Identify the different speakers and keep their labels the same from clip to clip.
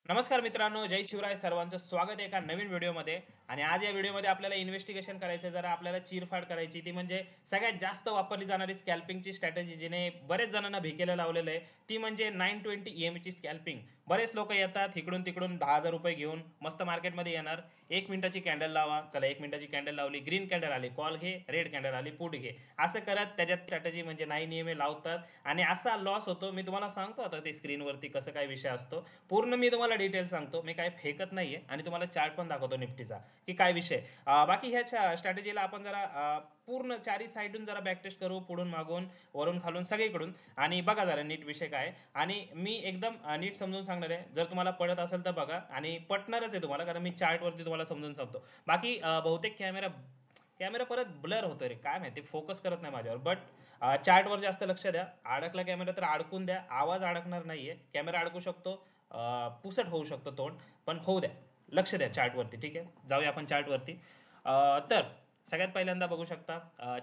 Speaker 1: नमस्कार मित्रांनो, जय शिवराय. सर्वांचं स्वागत आहे एका नवीन व्हिडिओमध्ये. आणि आज या व्हिडिओमध्ये आपल्याला इन्व्हेस्टिगेशन करायचं, जरा आपल्याला चीरफाड करायची. ती म्हणजे सगळ्यात जास्त वापरली जाणारी स्कॅल्पिंगची स्ट्रॅटेजी, जिने बरेच जणांना भिकेला लावलेलं आहे, ती म्हणजे 920 EMA ची स्कॅल्पिंग. बरेच लोक येतात इकडून तिकडून ₹10,000 घेऊन मस्त मार्केटमध्ये येणार. 1 मिनिटाची कॅन्डल लावा, चला 1 मिनिटाची कॅन्डल लावली, ग्रीन कॅन्डल आली, कॉल घे, रेड कॅन्डल आली, पुट घे. असं करत त्याच्यात स्ट्रॅटेजी म्हणजे 9 EMA लावतात आणि असा लॉस होतो. मी तुम्हाला सांगतो आता ते स्क्रीनवरती कसं काय विषय असतो. पूर्ण मी तुम्हाला डिटेल सांगतो. मी काय फेकत नाहीये आणि तुम्हाला चार्ट पण दाखवतो निफ्टीचा, की काय विषय. बाकी ह्या स्ट्रॅटेजीला आपण जरा पूर्ण चारी साईडून जरा बॅकटेस्ट करू, पुढून मागून वरून खालून सगळीकडून, आणि बघा जरा नीट विषय काय आहे. आणि मी एकदम नीट समजून सांगणार आहे. जर तुम्हाला पडत असेल तर बघा, आणि पटणारच आहे तुम्हाला, कारण मी चार्टवरती तुम्हाला समजून सांगतो. बाकी बहुतेक कॅमेरा कॅमेरा परत ब्लर होतोय रे, काय माहिती, फोकस करत नाही माझ्यावर. बट चार्टवर जास्त लक्ष द्या. अडकला कॅमेरा तर अडकून द्या, आवाज अडकणार नाहीये. कॅमेरा अडकू शकतो, पुसट होऊ शकतो तोंड, पण होऊ द्या. लक्ष द्या चार्टवरती. ठीक आहे, जाऊया आपण चार्टवरती. तर सगळ्यात पहिल्यांदा बघू शकता,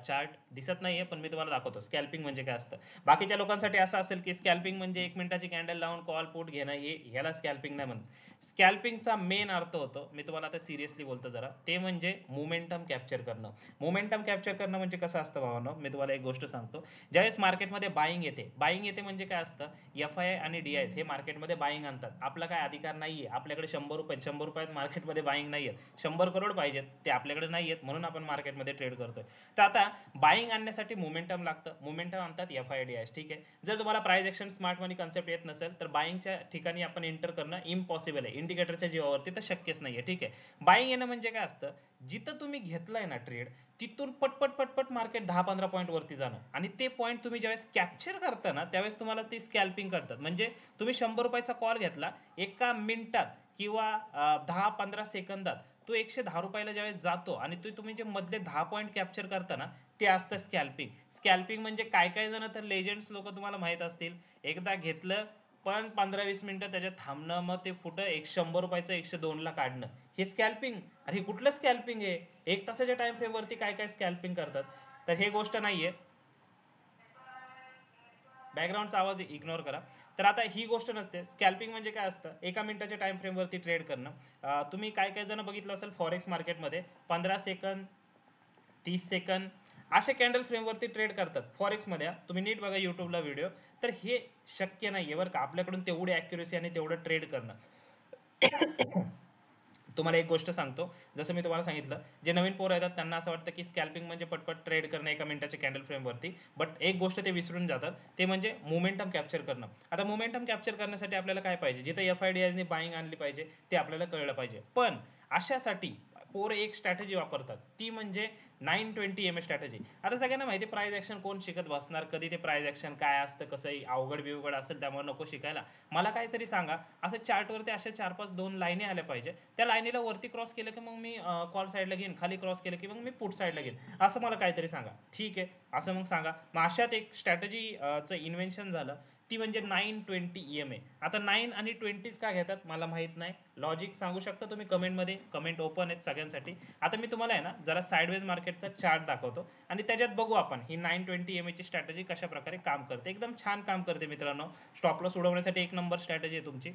Speaker 1: चार्ट दिसत नाहीये पण मी तुम्हाला दाखवतो स्कॅल्पिंग म्हणजे काय असतं. बाकीच्या लोकांसाठी असं असेल की स्कॅल्पिंग म्हणजे 1 मिनिटाची कॅन्डल लावून कॉल पुट घेणं, हे ह्याला स्कॅल्पिंग नाही म्हणत. स्कॅल्पिंगचा मेन अर्थ होतो, मी तुम्हाला आता सिरियसली बोलतो जरा, ते म्हणजे मोमेंटम कॅप्चर करणं. मोमेंटम कॅप्चर करणं म्हणजे कसं असतं भावांनो, मी तुम्हाला एक गोष्ट सांगतो. ज्यावेळेस मार्केटमध्ये बाईंग येते म्हणजे काय असतं, FI आणि DIs हे मार्केटमध्ये बाईंग आणतात. आपला काय अधिकार नाहीये, आपल्याकडे 100 रुपयात मार्केटमध्ये बाईंग नाही आहेत. 100 करोड पाहिजेत, ते आपल्याकडे नाही आहेत, म्हणून आपण मार्केटमध्ये ट्रेड करतोय. तर आता बाईंग आणण्यासाठी मोमेंटम लागतं. मोमेंटम आणतात FI DIs. ठीक आहे, जर तुम्हाला प्राइस ऍक्शन स्मार्ट मनी कन्सेप्ट येत नसेल तर बाईंगच्या ठिकाणी आपण एंटर करणं इम्पॉसिबल आहे. इंडिकेटरच्या जीवावरती तर शक्यच नाहीये. ठीक आहे, बाईंग येणं म्हणजे काय असतं, जिथं तुम्ही घेतलाय ना ट्रेड, तिथून पटपट पटपट मार्केट 10-15 पॉईंट वरती जाणं, आणि ते पॉईंट तुम्ही ज्यावेळेस कॅप्चर करता ना, त्यावेळेस तुम्हाला ती स्कॅल्पिंग करतात. म्हणजे तुम्ही 100 रुपयाचा कॉल घेतला, एका मिनिटात किंवा 10-15 सेकंदात तो 110 रुपयाला ज्यावेळेस जातो, आणि तो तुम्ही जे मधले 10 पॉईंट कॅप्चर करता ना, ते असतं स्कॅल्पिंग. स्कॅल्पिंग म्हणजे काय काय जण तर लेजंड्स लोक तुम्हाला माहित असतील, एकदा घेतलं पण 15-20 मिनिटं त्याच्यात थांबणं, मग ते फुटं 100 रुपयाचं 102ला काढणं, हे स्कॅल्पिंग. अरे हे कुठलं स्कॅल्पिंग आहे? 1 तासाच्या टाइम फ्रेमवरती काय काय स्कॅल्पिंग करतात. तर हे गोष्ट नाहीये. बॅकग्राऊंडचा आवाज इग्नोर करा. तर आता ही गोष्ट नसते. स्कॅल्पिंग म्हणजे काय असतं, 1 मिनिटाच्या टाइम फ्रेमवरती ट्रेड करणं. तुम्ही काय काय जण बघितलं असेल फॉरेक्स मार्केटमध्ये 15 सेकंद, 30 सेकंद असे कॅन्डल फ्रेमवरती ट्रेड करतात फॉरेक्समध्ये. तुम्ही नीट बघा युट्यूबला व्हिडिओ. तर हे शक्य नाहीये बरं का, आपल्याकडून तेवढी ॲक्युरेसी आणि तेवढं ट्रेड करणं. तुम्हाला एक गोष्ट सांगतो, जसं मी तुम्हाला सांगितलं, जे नवीन पोरं येतात त्यांना असं वाटतं की स्कॅल्पिंग म्हणजे पटपट ट्रेड करणं 1 मिनिटाच्या कॅन्डल फ्रेमवरती. बट एक गोष्ट ते विसरून जातात, ते म्हणजे मोमेंटम कॅप्चर करणं. आता मोमेंटम कॅप्चर करण्यासाठी आपल्याला काय पाहिजे, जिथे FIDIsने बाईंग आणली पाहिजे ते आपल्याला कळलं पाहिजे. पण अशासाठी पोरं एक स्ट्रॅटेजी वापरतात, ती म्हणजे 920 EMA स्ट्रॅटेजी. आता सगळ्यांना माहिती प्राइस ॲक्शन कोण शिकत बसणार, कधी ते प्राइस ॲक्शन काय असतं, कसंही अवघड बिवघड असेल, त्यामुळे नको शिकायला. मला काहीतरी सांगा, असं चार्टवरती अशा 4-5 2 लाईनी आल्या पाहिजे. त्या लाईनीला वरती क्रॉस केलं की मग मी कॉल साईडला घेईन, खाली क्रॉस केलं की मग मी पुट साईडला घेईन. असं मला काहीतरी सांगा. ठीक आहे, असं मग सांगा. मग अशात एक स्ट्रॅटेजीचं इन्व्हेन्शन झालं, ती म्हणजे 920 EMA. आता 9 आणि 20 का घेतात मला माहित नाही, लॉजिक सांगू शकता तुम्ही कमेंटमध्ये. कमेंट ओपन आहेत सगळ्यांसाठी. आता मी तुम्हाला आहे ना जरा साईडवेज मार्केटचा चार्ट दाखवतो, आणि त्याच्यात बघू आपण ही 920 EMA ची स्ट्रॅटेजी कशा प्रकारे काम करते. एकदम छान काम करते मित्रांनो. स्टॉप लॉस उडवण्यासाठी एक नंबर स्ट्रॅटेजी आहे तुमची.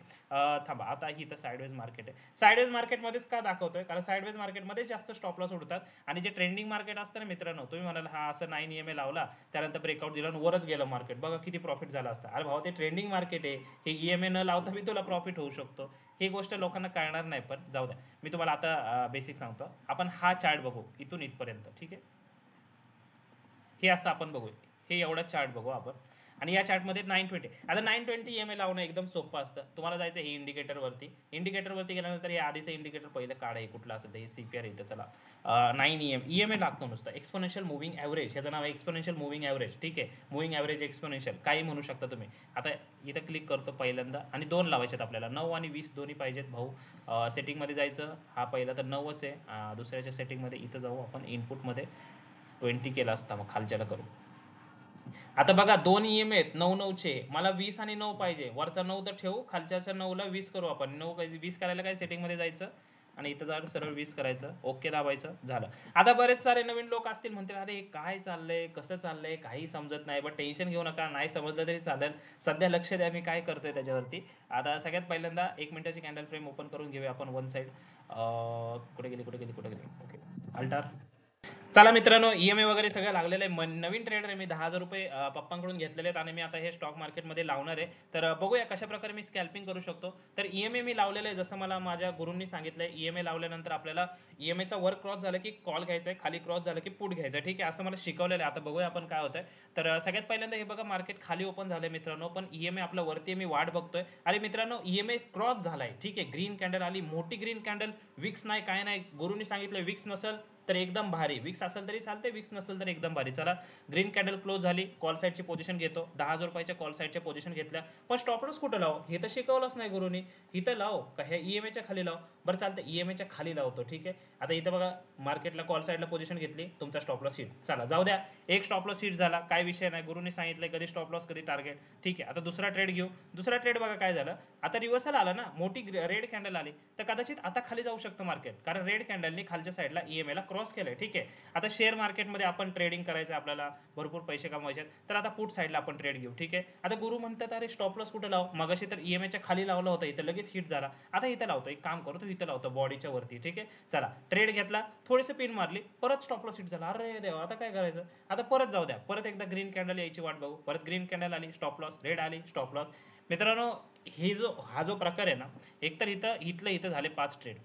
Speaker 1: थांबा, आता ही तर साईडवेज मार्केट आहे. साईडवेज मार्केटमध्येच का दाखवतोय, कारण साईडवेज मार्केटमध्ये जास्त स्टॉप लॉस उडतात. आणि जे ट्रेंडिंग मार्केट असतं ना मित्रांनो, तुम्ही म्हणाल हा असं 9 EMA लावला, त्यानंतर ब्रेकआउट दिला आणि वरच गेलं मार्केट, बघा किती प्रॉफिट झाला असता. अरे भाऊ, ते ट्रेंडिंग मार्केट आहे, हे EMA न लावता मी तुला प्रॉफिट होऊ शकतो. ही गोष्ट लोकांना कळणार नाही, पण जाऊ द्या. मी तुम्हाला आता बेसिक सांगतो. आपण हा चार्ट बघू इथून इथपर्यंत. ठीक आहे, हे असं आपण बघू, हे एवढा चार्ट बघू आपण. आणि या चार्टमध्ये 920, आता 920 EMA लावणं एकदम सोपं असतं. तुम्हाला जायचं हे इंडिकेटरवरती. इंडिकेटरवरती गेल्यानंतर हे आधीचं इंडिकेटर पहिलं काढा, हे कुठलं असेल तर हे CPR येतं. चला, 9 EMA लागतो नुसतं. एक्सपोनेन्शियल मूव्हिंग ॲव्हरेज, ह्याचं नाव आहे एक्सपोनेन्शियल मूव्हिंग ॲव्हरेज. ठीक आहे, मूव्हिंग ॲव्हरेज एक्सपोनेन्शियल काही म्हणू शकता तुम्ही. आता इथं क्लिक करतो पहिल्यांदा, आणि 2 लावायचे आहेत आपल्याला, 9 आणि 20 दोन्ही पाहिजेत भाऊ. सेटिंगमध्ये जायचं, हा पहिला तर 9च आहे. दुसऱ्याच्या सेटिंगमध्ये इथं जाऊ आपण, इनपुटमध्ये 20 केला असता, मग खालच्याला करू. आता बघा 2 EMA आहेत 9-9चे, मला 20 आणि 9 पाहिजे. वरचा 9 तर ठेवू, खालच्याच्या 9ला 20 करू आपण. 9 20 करायला काय सेटिंगमध्ये जायचं, आणि इथं जर सरळ 20 करायचं, ओके दाबायचं, झालं. आता बरेच सारे नवीन लोक असतील म्हणतील अरे काय चाललंय, कसं चाललंय, काही समजत नाही. बट टेन्शन घेऊ नका, नाही समजलं तरी चालेल. सध्या लक्ष द्या मी काय करतोय त्याच्यावरती. आता सगळ्यात पहिल्यांदा 1 मिनिटाची कॅन्डल फ्रेम ओपन करून घेऊया आपण वन साईड. कुठे गेली ओके अल्टार. चला मित्रांनो, ईएमआय वगैरे सगळं लागलेलं आहे. नवीन ट्रेडर आहे मी, 10,000 रुपये पप्पांकडून घेतलेले आहेत आणि मी आता हे स्टॉक मार्केटमध्ये लावणार आहे. तर बघूया कशा प्रकारे मी स्कॅल्पिंग करू शकतो. तर ईएमआय मी लावलेलं आहे, जसं मला माझ्या गुरूंनी सांगितलंय. ईएमआय लावल्यानंतर आपल्याला ईएमआयचा वर क्रॉस झालं की कॉल घ्यायचा आहे, खाली क्रॉस झालं की पुट घ्यायचं आहे. ठीक आहे, असं मला शिकवलेलं आहे. आता बघूया आपण काय होतंय. तर सगळ्यात पहिल्यांदा हे बघा, मार्केट खाली ओपन झालंय मित्रांनो, पण ईएमआय आपल्या वरती मी वाट बघतोय. अरे मित्रांनो, ईएमआय क्रॉस झालाय. ठीक आहे, ग्रीन कॅन्डल आली, मोठी ग्रीन कॅन्डल. विक्स नाही, काय नाही. गुरूंनी सांगितलं विक्स नसेल तर एकदम भारी, विक्स असेल तरी चालते, विक्स नसेल तर एकदम भारी. चला, ग्रीन कॅन्डल क्लोज झाली, कॉल साईडची पोझिशन घेतो. 10,000 रुपयाच्या कॉल साईडच्या पोझिशन घेतल्या. पण स्टॉप लॉस कुठं लाव, हे तर शिकवलंच नाही गुरुनी. इथं लाव का हे ईएमआयच्या खाली लाव. बरं चालतं, ईएमआयच्या खाली लावतो. ठीक आहे, आता इथं बघा, मार्केटला कॉल साईडला पोझिशन घेतली, तुमचा स्टॉप लॉस हिट. चला जाऊ द्या, एक स्टॉप लॉस हिट झाला, काय विषय नाही. गुरुनी सांगितलंय कधी स्टॉप लॉस कधी टार्गेट. ठीक आहे, आता दुसरा ट्रेड घेऊ. दुसरा ट्रेड बघा काय झालं. आता रिव्हर्सल आला ना, मोठी रेड कॅन्डल आली, तर कदाचित आता खाली जाऊ शकतं मार्केट, कारण रेड कॅन्डलनी खालच्या साईडला ईएमआयला क्रॉस केलंय. ठीक आहे, आता शेअर मार्केटमध्ये आपण ट्रेडिंग करायचं, आपल्याला भरपूर पैसे कमवायचे, तर आता पुट साईडला आपण ट्रेड घेऊ. ठीक आहे, आता गुरु म्हणतात अरे स्टॉप लॉस कुठे लाव, मगाशी तर ईएमआयच्या खाली लावलं होतं, इथं लगेच हिट झाला. आता इथं लावतो, एक काम करतो, इथं लावतो बॉडीच्या वरती. ठीक आहे, चला ट्रेड घेतला, थोडीशी पिन मारली, परत स्टॉप लॉस हिट झाला. अरे देवा, आता काय करायचं. आता परत जाऊ द्या, परत एकदा ग्रीन कॅन्डल यायची वाट बघू. परत ग्रीन कॅन्डल आली, स्टॉप लॉस, रेड आली, स्टॉप लॉस. मित्रांनो, हा जो प्रकार आहे ना, एकतर इथं झाले 5 ट्रेड.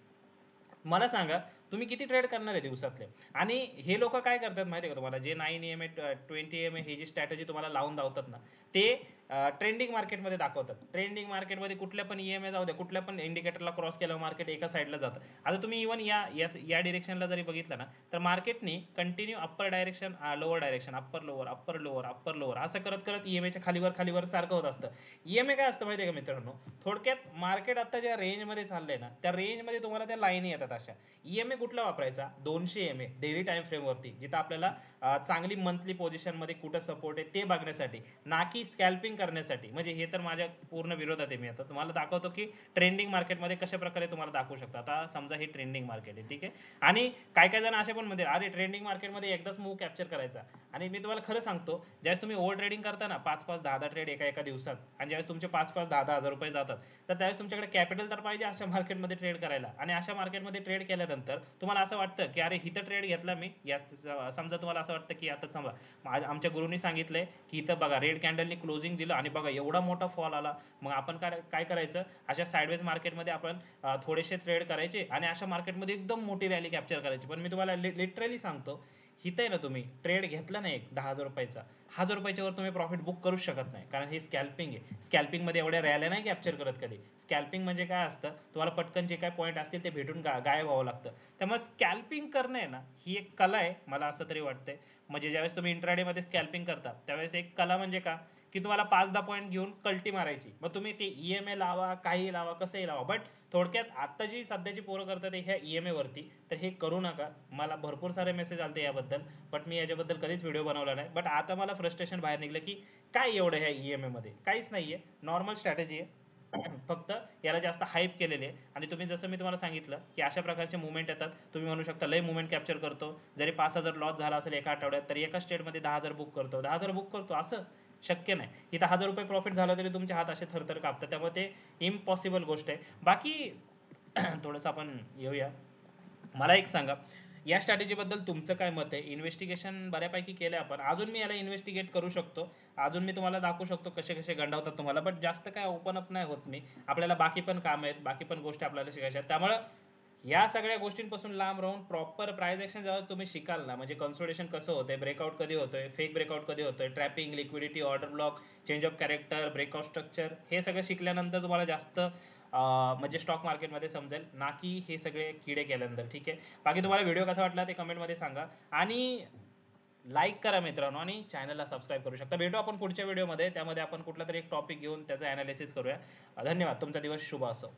Speaker 1: मला सांगा तुम्ही किती ट्रेड करणार आहे दिवसातले. आणि हे लोक काय करतात माहिती आहे का तुम्हाला, जे 9 EMA 20 EMA ही जी स्ट्रॅटेजी तुम्हाला लावून दावतात ना, ते ट्रेंडिंग मार्केटमध्ये दाखवतात. ट्रेंडिंग मार्केटमध्ये कुठल्या पण ईएमआय जाऊ द्या, कुठल्या पण इंडिकेटरला क्रॉस केल्यावर मार्केट एका साईडला जातं. आता तुम्ही इव्हन या डिरेक्शनला जरी बघितलं ना, तर मार्केटने continue upper direction, lower direction, upper lower, upper lower, upper lower असं करत करत ईएमआयच्या खालीवर सारखं होत असतं. ईएमआय काय असतं माहिती आहे का मित्रांनो, थोडक्यात मार्केट आता ज्या रेंजमध्ये चाललंय ना, त्या रेंजमध्ये तुम्हाला त्या लाईनी येतात अशा. ईएमआय कुठला वापरायचा, 200 EMA डेली टाइम फ्रेमवरती, जिथं आपल्याला चांगली मंथली पोझिशनमध्ये कुठं सपोर्ट आहे ते बघण्यासाठी, ना की स्कॅल्पिंग करण्यासाठी. म्हणजे हे तर माझ्या पूर्ण विरोधात आहे. मी आता तुम्हाला दाखवतो की ट्रेंडिंग मार्केटमध्ये कशा प्रकारे तुम्हाला दाखवू शकता. आता समजा हे ट्रेंडिंग मार्केट आहे, ठीक आहे, आणि काय काय जण असे पण म्हणते अरे ट्रेंडिंग मार्केटमध्ये एकदाच मूव कॅप्चर करायचा. आणि मी तुम्हाला खरं सांगतो, ज्यावेळेस तुम्ही ओव्हर ट्रेडिंग करता ना, 5-5, 10-10 ट्रेड एका दिवसात, आणि ज्यावेळेस तुमचे 5-5, 10-10 हजार रुपये जातात, तर त्यावेळेस तुमच्याकडे कॅपिटल तर पाहिजे अशा मार्केटमध्ये ट्रेड करायला. आणि अशा मार्केटमध्ये ट्रेड केल्यानंतर तुम्हाला असं वाटतं की अरे इथं ट्रेड घेतला मी, या समजा तुम्हाला असं वाटतं की आता समजा आमच्या गुरुंनी सांगितलंय की इथं बघा रेड कॅन्डलनी क्लोजिंग दिलं आणि बघा एवढा मोठा फॉल आला. मग आपण काय करायचं, अशा साईडवेज मार्केटमध्ये आपण थोडेसे ट्रेड करायचे आणि अशा मार्केटमध्ये एकदम मोठी रॅली कॅप्चर करायची. पण मी तुम्हाला लिटरली सांगतो, हिथं आहे ना, तुम्ही ट्रेड घेतला नाही एक 10,000 रुपयाचा, 1,000 रुपयाच्या वर तुम्ही प्रॉफिट बुक करूच शकत नाही, कारण हे स्कॅल्पिंग आहे. स्कॅल्पिंगमध्ये एवढ्या रॅल्या नाही कॅप्चर करत कधी. स्कॅल्पिंग म्हणजे काय असतं, तुम्हाला पटकन जे काय पॉईंट असतील ते भेटून गायब व्हावं लागतं. त्यामुळे स्कॅल्पिंग करणं आहे ना, ही एक कला आहे, मला असं तरी वाटतंय. म्हणजे ज्यावेळेस तुम्ही इंट्राडेमध्ये स्कॅल्पिंग करता, त्यावेळेस एक कला म्हणजे का, की तुम्हाला 5-10 पॉईंट घेऊन कल्टी मारायची. मग तुम्ही ते ईएमआय लावा, काही लावा, कसंही लावा, बट थोडक्यात आता जी सध्याची पोरं करतात ह्या ईएमआय वरती, तर हे करू नका. मला भरपूर सारे मेसेज आलते याबद्दल, बट मी याच्याबद्दल कधीच व्हिडिओ बनवला नाही. बट आता मला फ्रस्ट्रेशन बाहेर निघलं की काय एवढं ह्या ईएमआय मध्ये काहीच नाहीये, नॉर्मल स्ट्रॅटेजी आहे. फक्त याला जास्त हाईप केलेले आहे. आणि तुम्ही जसं मी तुम्हाला सांगितलं की अशा प्रकारचे मुवमेंट येतात, तुम्ही म्हणू शकता लय मुवमेंट कॅप्चर करतो. जरी 5,000 लॉस झाला असेल एका आठवड्यात, तरी एका स्टेटमध्ये 10,000 बुक करतो, 10,000 बुक करतो, असं शक्य नाही. इथं 1,000 रुपये प्रॉफिट झाला तरी तुमचे हात असे थरथर कापतात. त्यामुळे ते इम्पॉसिबल गोष्ट आहे. बाकी थोडंसं आपण येऊया. मला एक सांगा, या स्ट्रॅटेजीबद्दल तुमचं काय मत आहे. इन्व्हेस्टिगेशन बऱ्यापैकी केलं आपण, अजून मी याला इन्व्हेस्टिगेट करू शकतो, अजून मी तुम्हाला दाखवू शकतो कसे कसे गंडावतात तुम्हाला, बट जास्त काय ओपन अप नाही होत मी. आपल्याला बाकी पण काम आहेत, बाकी पण गोष्टी आपल्याला शिकायच्या आहेत. त्यामुळं या सगळ्या गोष्टींपासून लांब राहून प्रॉपर प्राइस ॲक्शन जेव्हा तुम्ही शिकाल ना, म्हणजे कन्सोलिडेशन कसं होतंय, ब्रेकआउट कधी होतोय, फेक ब्रेकआउट कधी होतोय, trapping, liquidity, order block, change of character, breakout structure, हे सगळं शिकल्यानंतर तुम्हाला जास्त म्हणजे स्टॉक मार्केटमध्ये समजेल, ना की हे सगळे किडे केल्यानंतर. ठीक आहे, बाकी तुम्हाला व्हिडिओ कसा वाटला ते कमेंटमध्ये सांगा, आणि लाईक करा मित्रांनो, आणि चॅनलला सबस्क्राईब करू शकता. भेटू आपण पुढच्या व्हिडिओमध्ये, त्यामध्ये आपण कुठला तरी एक टॉपिक घेऊन त्याचं ॲनालिसिस करूया. धन्यवाद, तुमचा दिवस शुभ असो.